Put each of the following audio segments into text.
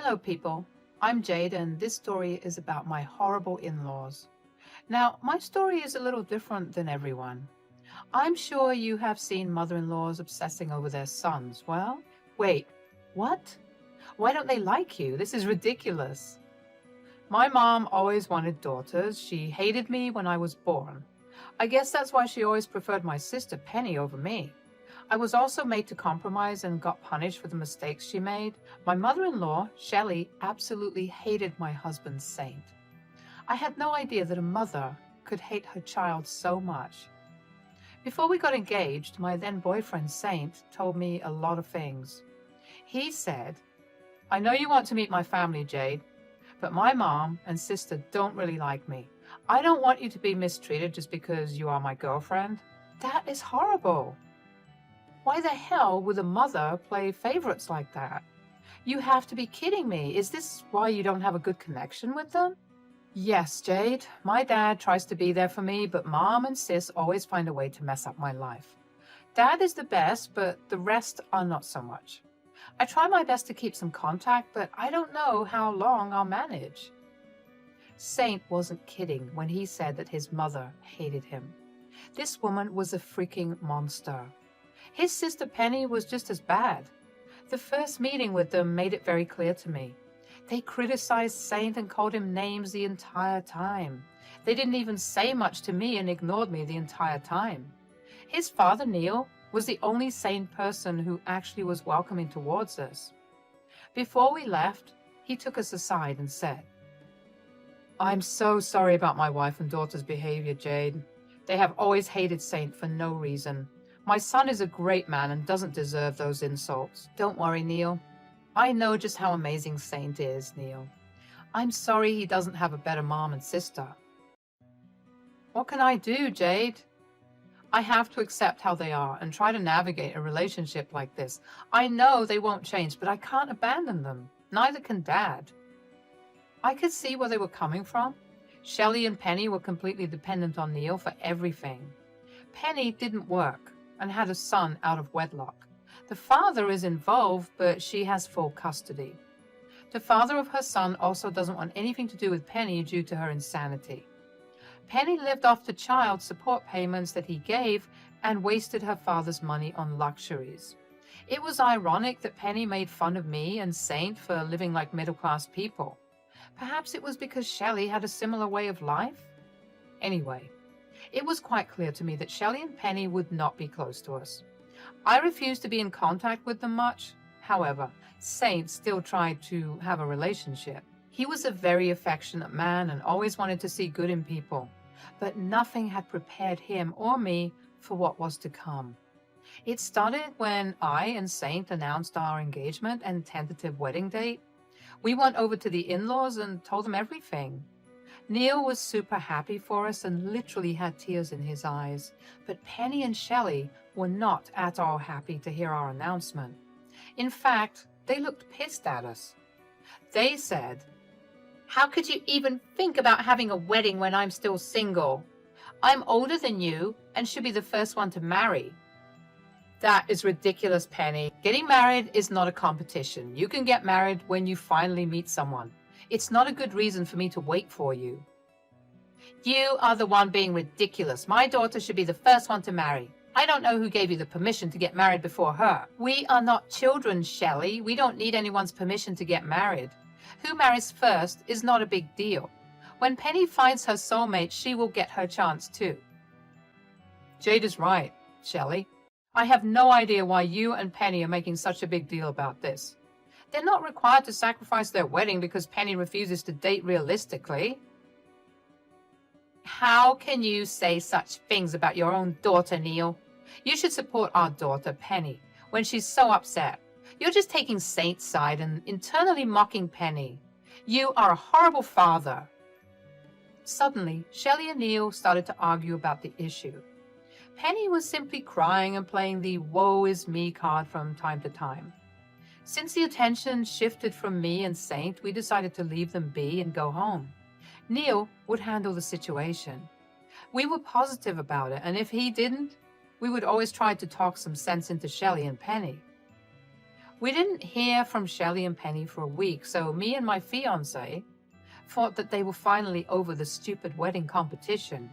Hello, people. I'm Jade, and this story is about my horrible in-laws. Now, my story is a little different than everyone. I'm sure you have seen mother-in-laws obsessing over their sons. Well, wait, what? Why don't they like you? This is ridiculous. My mom always wanted daughters. She hated me when I was born. I guess that's why she always preferred my sister Penny over me. I was also made to compromise and got punished for the mistakes she made. My mother-in-law, Shelley, absolutely hated my husband, Saint. I had no idea that a mother could hate her child so much. Before we got engaged, my then boyfriend, Saint, told me a lot of things. He said, "I know you want to meet my family, Jade, but my mom and sister don't really like me. I don't want you to be mistreated just because you are my girlfriend. That is horrible. Why the hell would a mother play favorites like that? You have to be kidding me. Is this why you don't have a good connection with them?" Yes, Jade, my dad tries to be there for me, but mom and sis always find a way to mess up my life. Dad is the best, but the rest are not so much. I try my best to keep some contact, but I don't know how long I'll manage. Saint wasn't kidding when he said that his mother hated him. This woman was a freaking monster. His sister Penny was just as bad. The first meeting with them made it very clear to me. They criticized Saint and called him names the entire time. They didn't even say much to me and ignored me the entire time. His father, Neil, was the only sane person who actually was welcoming towards us. Before we left, he took us aside and said, "I'm so sorry about my wife and daughter's behavior, Jade. They have always hated Saint for no reason. My son is a great man and doesn't deserve those insults. Don't worry, Neil. I know just how amazing Saint is, Neil. I'm sorry he doesn't have a better mom and sister." What can I do, Jade? I have to accept how they are and try to navigate a relationship like this. I know they won't change, but I can't abandon them. Neither can Dad. I could see where they were coming from. Shelley and Penny were completely dependent on Neil for everything. Penny didn't work and had a son out of wedlock. The father is involved, but she has full custody. The father of her son also doesn't want anything to do with Penny due to her insanity. Penny lived off the child support payments that he gave and wasted her father's money on luxuries. It was ironic that Penny made fun of me and Saint for living like middle-class people. Perhaps it was because Shelley had a similar way of life? Anyway, it was quite clear to me that Shelley and Penny would not be close to us. I refused to be in contact with them much. However, Saint still tried to have a relationship. He was a very affectionate man and always wanted to see good in people, but nothing had prepared him or me for what was to come. It started when I and Saint announced our engagement and tentative wedding date. We went over to the in-laws and told them everything. Neil was super happy for us and literally had tears in his eyes, but Penny and Shelley were not at all happy to hear our announcement. In fact, they looked pissed at us. They said, "How could you even think about having a wedding when I'm still single? I'm older than you and should be the first one to marry." That is ridiculous, Penny. Getting married is not a competition. You can get married when you finally meet someone. It's not a good reason for me to wait for you. You are the one being ridiculous. My daughter should be the first one to marry. I don't know who gave you the permission to get married before her. We are not children, Shelley. We don't need anyone's permission to get married. Who marries first is not a big deal. When Penny finds her soulmate, she will get her chance too. Jade is right, Shelley. I have no idea why you and Penny are making such a big deal about this. They're not required to sacrifice their wedding because Penny refuses to date realistically. How can you say such things about your own daughter, Neil? You should support our daughter, Penny, when she's so upset. You're just taking Saint's side and internally mocking Penny. You are a horrible father. Suddenly, Shelley and Neil started to argue about the issue. Penny was simply crying and playing the woe is me card from time to time. Since the attention shifted from me and Saint, we decided to leave them be and go home. Neil would handle the situation. We were positive about it, and if he didn't, we would always try to talk some sense into Shelley and Penny. We didn't hear from Shelley and Penny for a week, so me and my fiancé thought that they were finally over the stupid wedding competition.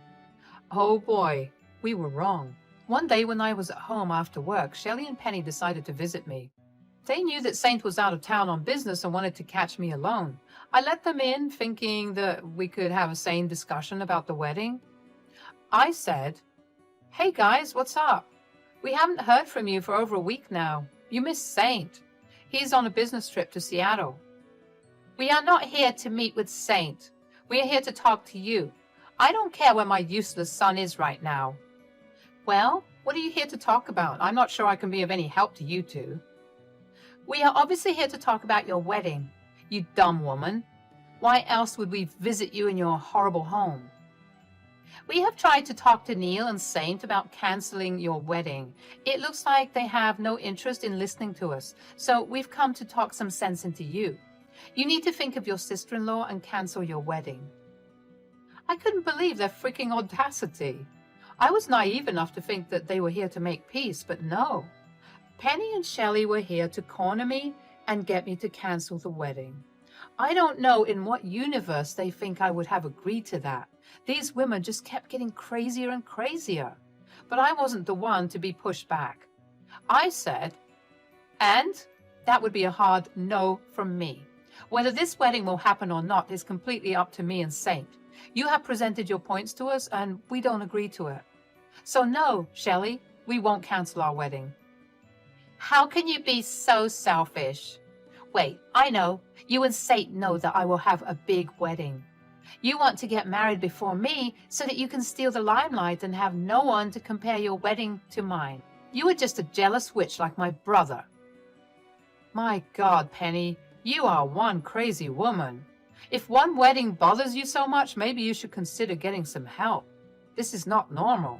Oh boy, we were wrong. One day when I was at home after work, Shelley and Penny decided to visit me. They knew that Saint was out of town on business and wanted to catch me alone. I let them in, thinking that we could have a sane discussion about the wedding. I said, "Hey guys, what's up? We haven't heard from you for over a week now. You missed Saint. He's on a business trip to Seattle." "We are not here to meet with Saint. We are here to talk to you. I don't care where my useless son is right now." "Well, what are you here to talk about? I'm not sure I can be of any help to you two." "We are obviously here to talk about your wedding, you dumb woman. Why else would we visit you in your horrible home?" "We have tried to talk to Neil and Saint about canceling your wedding. It looks like they have no interest in listening to us, so we've come to talk some sense into you. You need to think of your sister-in-law and cancel your wedding." I couldn't believe their freaking audacity. I was naive enough to think that they were here to make peace, but no. Penny and Shelley were here to corner me and get me to cancel the wedding. I don't know in what universe they think I would have agreed to that. These women just kept getting crazier and crazier. But I wasn't the one to be pushed back. I said, "And that would be a hard no from me. Whether this wedding will happen or not is completely up to me and Saint. You have presented your points to us and we don't agree to it. So no, Shelley, we won't cancel our wedding." "How can you be so selfish? Wait, I know. You and Saint know that I will have a big wedding. You want to get married before me so that you can steal the limelight and have no one to compare your wedding to mine. You are just a jealous witch like my brother." My God, Penny, you are one crazy woman. If one wedding bothers you so much, maybe you should consider getting some help. This is not normal.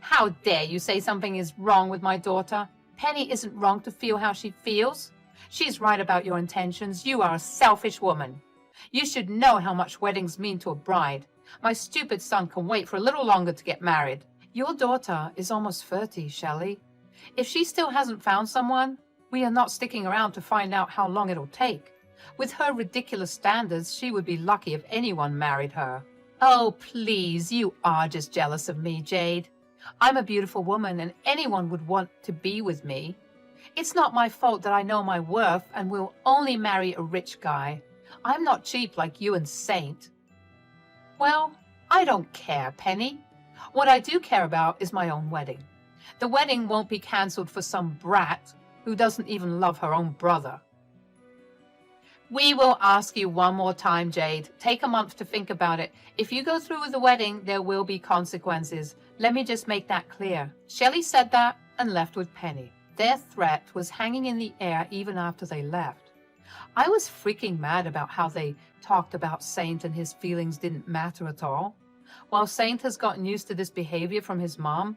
How dare you say something is wrong with my daughter? Penny isn't wrong to feel how she feels. She's right about your intentions. You are a selfish woman. You should know how much weddings mean to a bride. My stupid son can wait for a little longer to get married. Your daughter is almost 30, Shelley. If she still hasn't found someone, we are not sticking around to find out how long it'll take. With her ridiculous standards, she would be lucky if anyone married her. Oh, please, you are just jealous of me, Jade. I'm a beautiful woman and anyone would want to be with me. It's not my fault that I know my worth and will only marry a rich guy. I'm not cheap like you and Saint. Well, I don't care, Penny. What I do care about is my own wedding. The wedding won't be cancelled for some brat who doesn't even love her own brother. We will ask you one more time, Jade. Take a month to think about it. If you go through with the wedding, there will be consequences. Let me just make that clear. Shelley said that and left with Penny. Their threat was hanging in the air even after they left. I was freaking mad about how they talked about Saint and his feelings didn't matter at all. While Saint has gotten used to this behavior from his mom,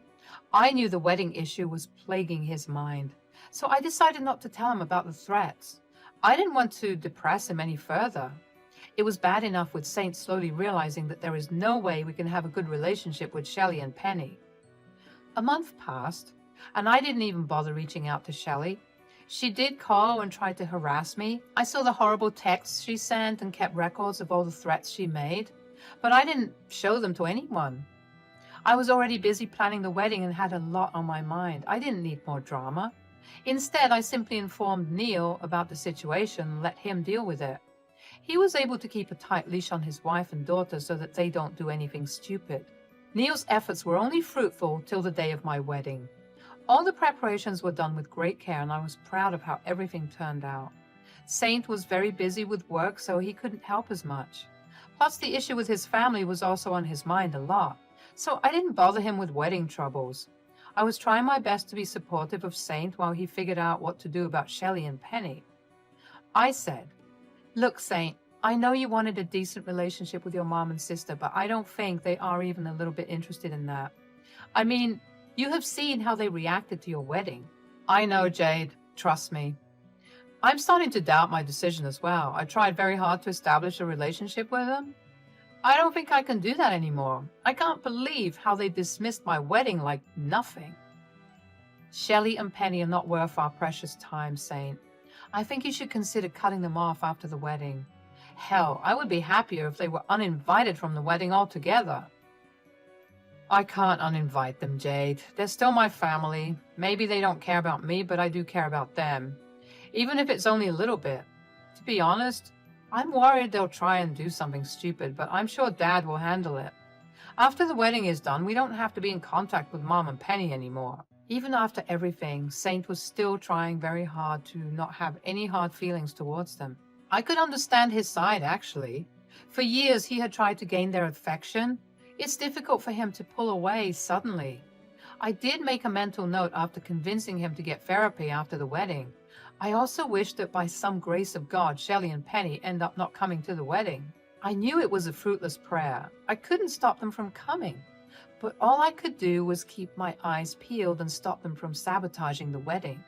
I knew the wedding issue was plaguing his mind. So I decided not to tell him about the threats. I didn't want to depress him any further. It was bad enough with Saint slowly realizing that there is no way we can have a good relationship with Shelley and Penny. A month passed, and I didn't even bother reaching out to Shelley. She did call and try to harass me. I saw the horrible texts she sent and kept records of all the threats she made, but I didn't show them to anyone. I was already busy planning the wedding and had a lot on my mind. I didn't need more drama. Instead, I simply informed Neil about the situation and let him deal with it. He was able to keep a tight leash on his wife and daughter so that they don't do anything stupid. Neil's efforts were only fruitful till the day of my wedding. All the preparations were done with great care, and I was proud of how everything turned out. Saint was very busy with work, so he couldn't help as much. Plus, the issue with his family was also on his mind a lot, so I didn't bother him with wedding troubles. I was trying my best to be supportive of Saint while he figured out what to do about Shelley and Penny. I said, "Look, Saint, I know you wanted a decent relationship with your mom and sister, but I don't think they are even a little bit interested in that. I mean, you have seen how they reacted to your wedding." "I know, Jade. Trust me." I'm starting to doubt my decision as well. I tried very hard to establish a relationship with them. I don't think I can do that anymore. I can't believe how they dismissed my wedding like nothing. Shelley and Penny are not worth our precious time, Saint. I think you should consider cutting them off after the wedding. Hell, I would be happier if they were uninvited from the wedding altogether. I can't uninvite them, Jade. They're still my family. Maybe they don't care about me, but I do care about them. Even if it's only a little bit. To be honest, I'm worried they'll try and do something stupid, but I'm sure Dad will handle it. After the wedding is done, we don't have to be in contact with Mom and Penny anymore. Even after everything, Saint was still trying very hard to not have any hard feelings towards them. I could understand his side, actually. For years, he had tried to gain their affection. It's difficult for him to pull away suddenly. I did make a mental note after convincing him to get therapy after the wedding. I also wished that by some grace of God, Shelley and Penny end up not coming to the wedding. I knew it was a fruitless prayer. I couldn't stop them from coming. But all I could do was keep my eyes peeled and stop them from sabotaging the wedding.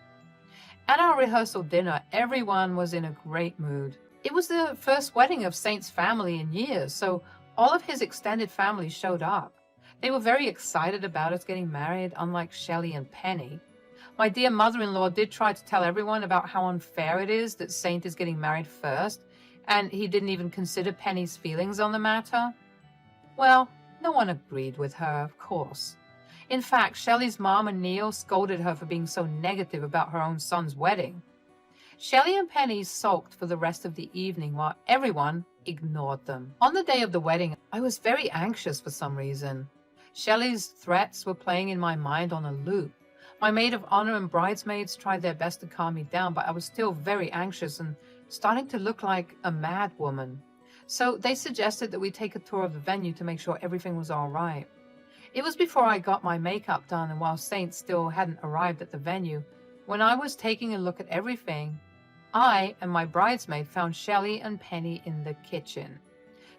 At our rehearsal dinner, everyone was in a great mood. It was the first wedding of Saint's family in years, so all of his extended family showed up. They were very excited about us getting married, unlike Shelley and Penny. My dear mother-in-law did try to tell everyone about how unfair it is that Saint is getting married first, and he didn't even consider Penny's feelings on the matter. Well, no one agreed with her, of course. In fact, Shelley's mom and Neil scolded her for being so negative about her own son's wedding. Shelley and Penny sulked for the rest of the evening while everyone ignored them. On the day of the wedding, I was very anxious for some reason. Shelley's threats were playing in my mind on a loop. My maid of honor and bridesmaids tried their best to calm me down, but I was still very anxious and starting to look like a mad woman. So they suggested that we take a tour of the venue to make sure everything was all right. It was before I got my makeup done and while Saint still hadn't arrived at the venue. When I was taking a look at everything, I and my bridesmaid found Shelley and Penny in the kitchen.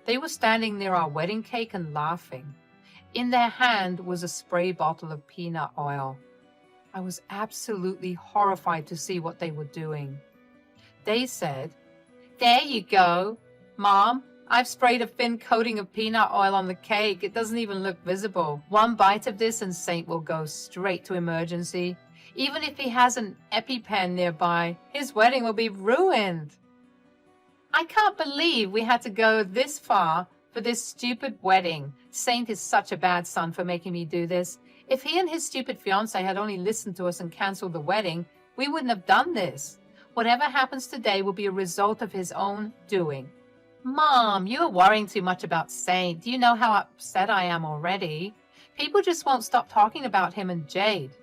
They were standing near our wedding cake and laughing. In their hand was a spray bottle of peanut oil. I was absolutely horrified to see what they were doing. They said, "There you go. Mom, I've sprayed a thin coating of peanut oil on the cake. It doesn't even look visible. One bite of this and Saint will go straight to emergency. Even if he has an EpiPen nearby, his wedding will be ruined." I can't believe we had to go this far for this stupid wedding. Saint is such a bad son for making me do this. If he and his stupid fiancée had only listened to us and canceled the wedding, we wouldn't have done this. Whatever happens today will be a result of his own doing. Mom, you are worrying too much about Saint. Do you know how upset I am already? People just won't stop talking about him and Jade.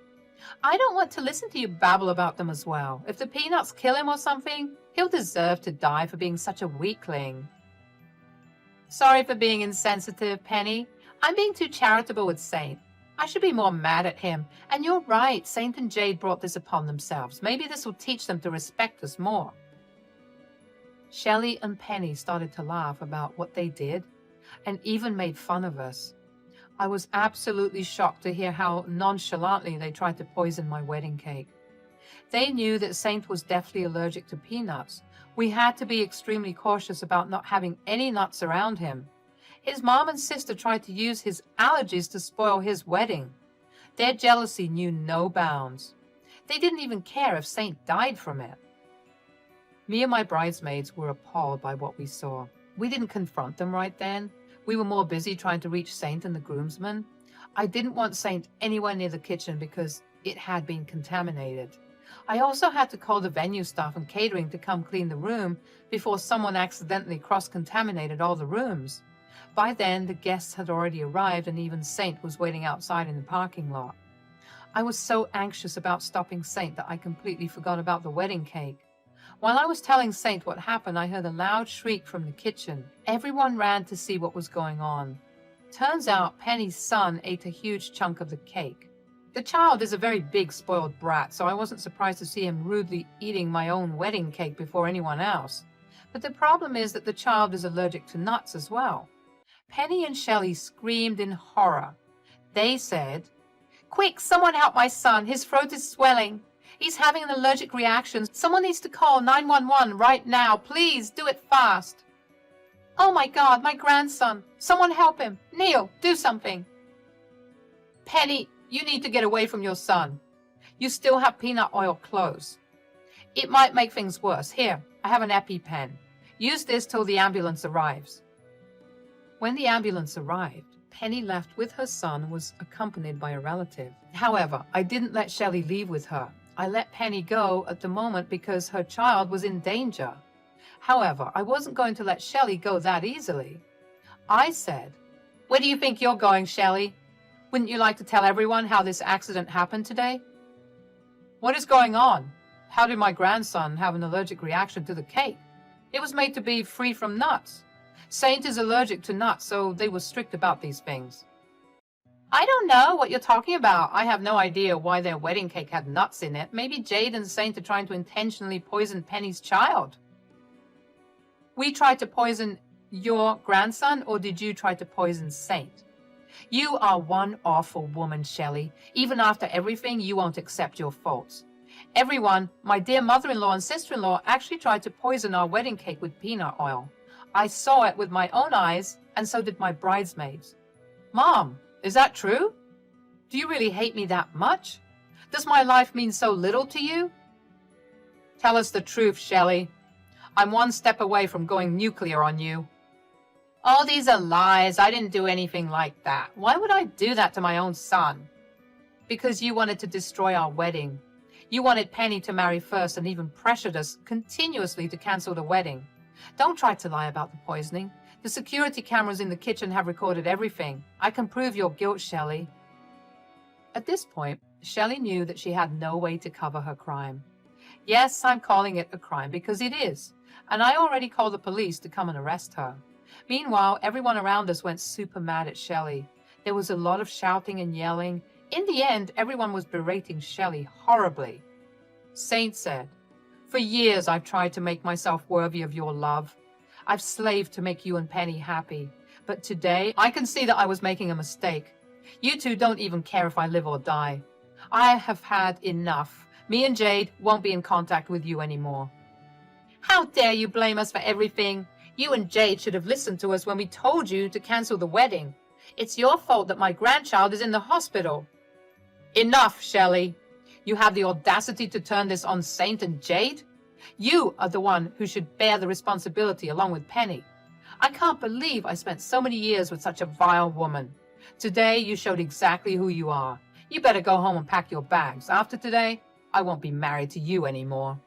I don't want to listen to you babble about them as well. If the peanuts kill him or something, he'll deserve to die for being such a weakling. Sorry for being insensitive, Penny. I'm being too charitable with Saint. I should be more mad at him. And you're right, Saint and Jade brought this upon themselves. Maybe this will teach them to respect us more. Shelley and Penny started to laugh about what they did and even made fun of us. I was absolutely shocked to hear how nonchalantly they tried to poison my wedding cake. They knew that Saint was deathly allergic to peanuts. We had to be extremely cautious about not having any nuts around him. His mom and sister tried to use his allergies to spoil his wedding. Their jealousy knew no bounds. They didn't even care if Saint died from it. Me and my bridesmaids were appalled by what we saw. We didn't confront them right then. We were more busy trying to reach Saint and the groomsmen. I didn't want Saint anywhere near the kitchen because it had been contaminated. I also had to call the venue staff and catering to come clean the room before someone accidentally cross-contaminated all the rooms. By then, the guests had already arrived and even Saint was waiting outside in the parking lot. I was so anxious about stopping Saint that I completely forgot about the wedding cake. While I was telling Saint what happened, I heard a loud shriek from the kitchen. Everyone ran to see what was going on. Turns out Penny's son ate a huge chunk of the cake. The child is a very big spoiled brat, so I wasn't surprised to see him rudely eating my own wedding cake before anyone else. But the problem is that the child is allergic to nuts as well. Penny and Shelley screamed in horror. They said, "Quick, someone help my son. His throat is swelling. He's having an allergic reaction. Someone needs to call 911 right now. Please, do it fast." "Oh my God, my grandson. Someone help him. Neil, do something." "Penny, you need to get away from your son. You still have peanut oil clothes. It might make things worse. Here, I have an EpiPen. Use this till the ambulance arrives. When the ambulance arrived, Penny left with her son and was accompanied by a relative. However, I didn't let Shelley leave with her. I let Penny go at the moment because her child was in danger. However, I wasn't going to let Shelley go that easily. I said, "Where do you think you're going, Shelley? Wouldn't you like to tell everyone how this accident happened today?" "What is going on? How did my grandson have an allergic reaction to the cake? It was made to be free from nuts. Saint is allergic to nuts, so they were strict about these things." "I don't know what you're talking about. I have no idea why their wedding cake had nuts in it. Maybe Jade and Saint are trying to intentionally poison Penny's child." "We tried to poison your grandson, or did you try to poison Saint?" "You are one awful woman, Shelley. Even after everything, you won't accept your faults. Everyone, my dear mother-in-law and sister-in-law, actually tried to poison our wedding cake with peanut oil. I saw it with my own eyes, and so did my bridesmaids." "Mom, is that true? Do you really hate me that much? Does my life mean so little to you?" "Tell us the truth, Shelley. I'm one step away from going nuclear on you." "Oh, these are lies. I didn't do anything like that. Why would I do that to my own son?" "Because you wanted to destroy our wedding. You wanted Penny to marry first and even pressured us continuously to cancel the wedding. Don't try to lie about the poisoning. The security cameras in the kitchen have recorded everything. I can prove your guilt, Shelley." At this point, Shelley knew that she had no way to cover her crime. Yes, I'm calling it a crime because it is, and I already called the police to come and arrest her. Meanwhile, everyone around us went super mad at Shelley. There was a lot of shouting and yelling. In the end, everyone was berating Shelley horribly. Saint said, "For years I've tried to make myself worthy of your love. I've slaved to make you and Penny happy. But today, I can see that I was making a mistake. You two don't even care if I live or die. I have had enough. Me and Jade won't be in contact with you anymore." "How dare you blame us for everything? You and Jade should have listened to us when we told you to cancel the wedding. It's your fault that my grandchild is in the hospital." "Enough, Shelley. You have the audacity to turn this on Saint and Jade? You are the one who should bear the responsibility along with Penny. I can't believe I spent so many years with such a vile woman. Today you showed exactly who you are. You better go home and pack your bags. After today, I won't be married to you anymore."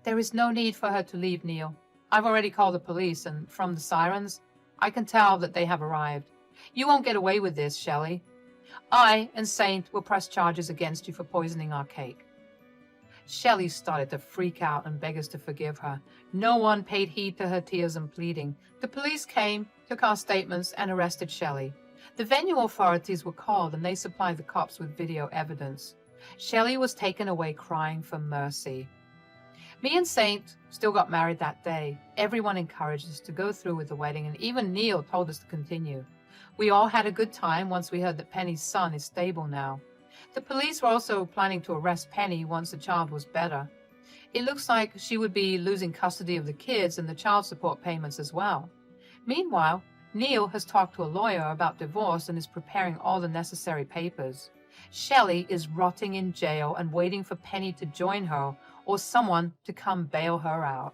"There is no need for her to leave, Neil. I've already called the police, and from the sirens, I can tell that they have arrived. You won't get away with this, Shelley. I and Saint will press charges against you for poisoning our cake." Shelley started to freak out and beg us to forgive her. No one paid heed to her tears and pleading. The police came, took our statements, and arrested Shelley. The venue authorities were called, and they supplied the cops with video evidence. Shelley was taken away crying for mercy. Me and Saint still got married that day. Everyone encouraged us to go through with the wedding, and even Neil told us to continue. We all had a good time once we heard that Penny's son is stable now. The police were also planning to arrest Penny once the child was better. It looks like she would be losing custody of the kids and the child support payments as well. Meanwhile, Neil has talked to a lawyer about divorce and is preparing all the necessary papers. Shelley is rotting in jail and waiting for Penny to join her or someone to come bail her out.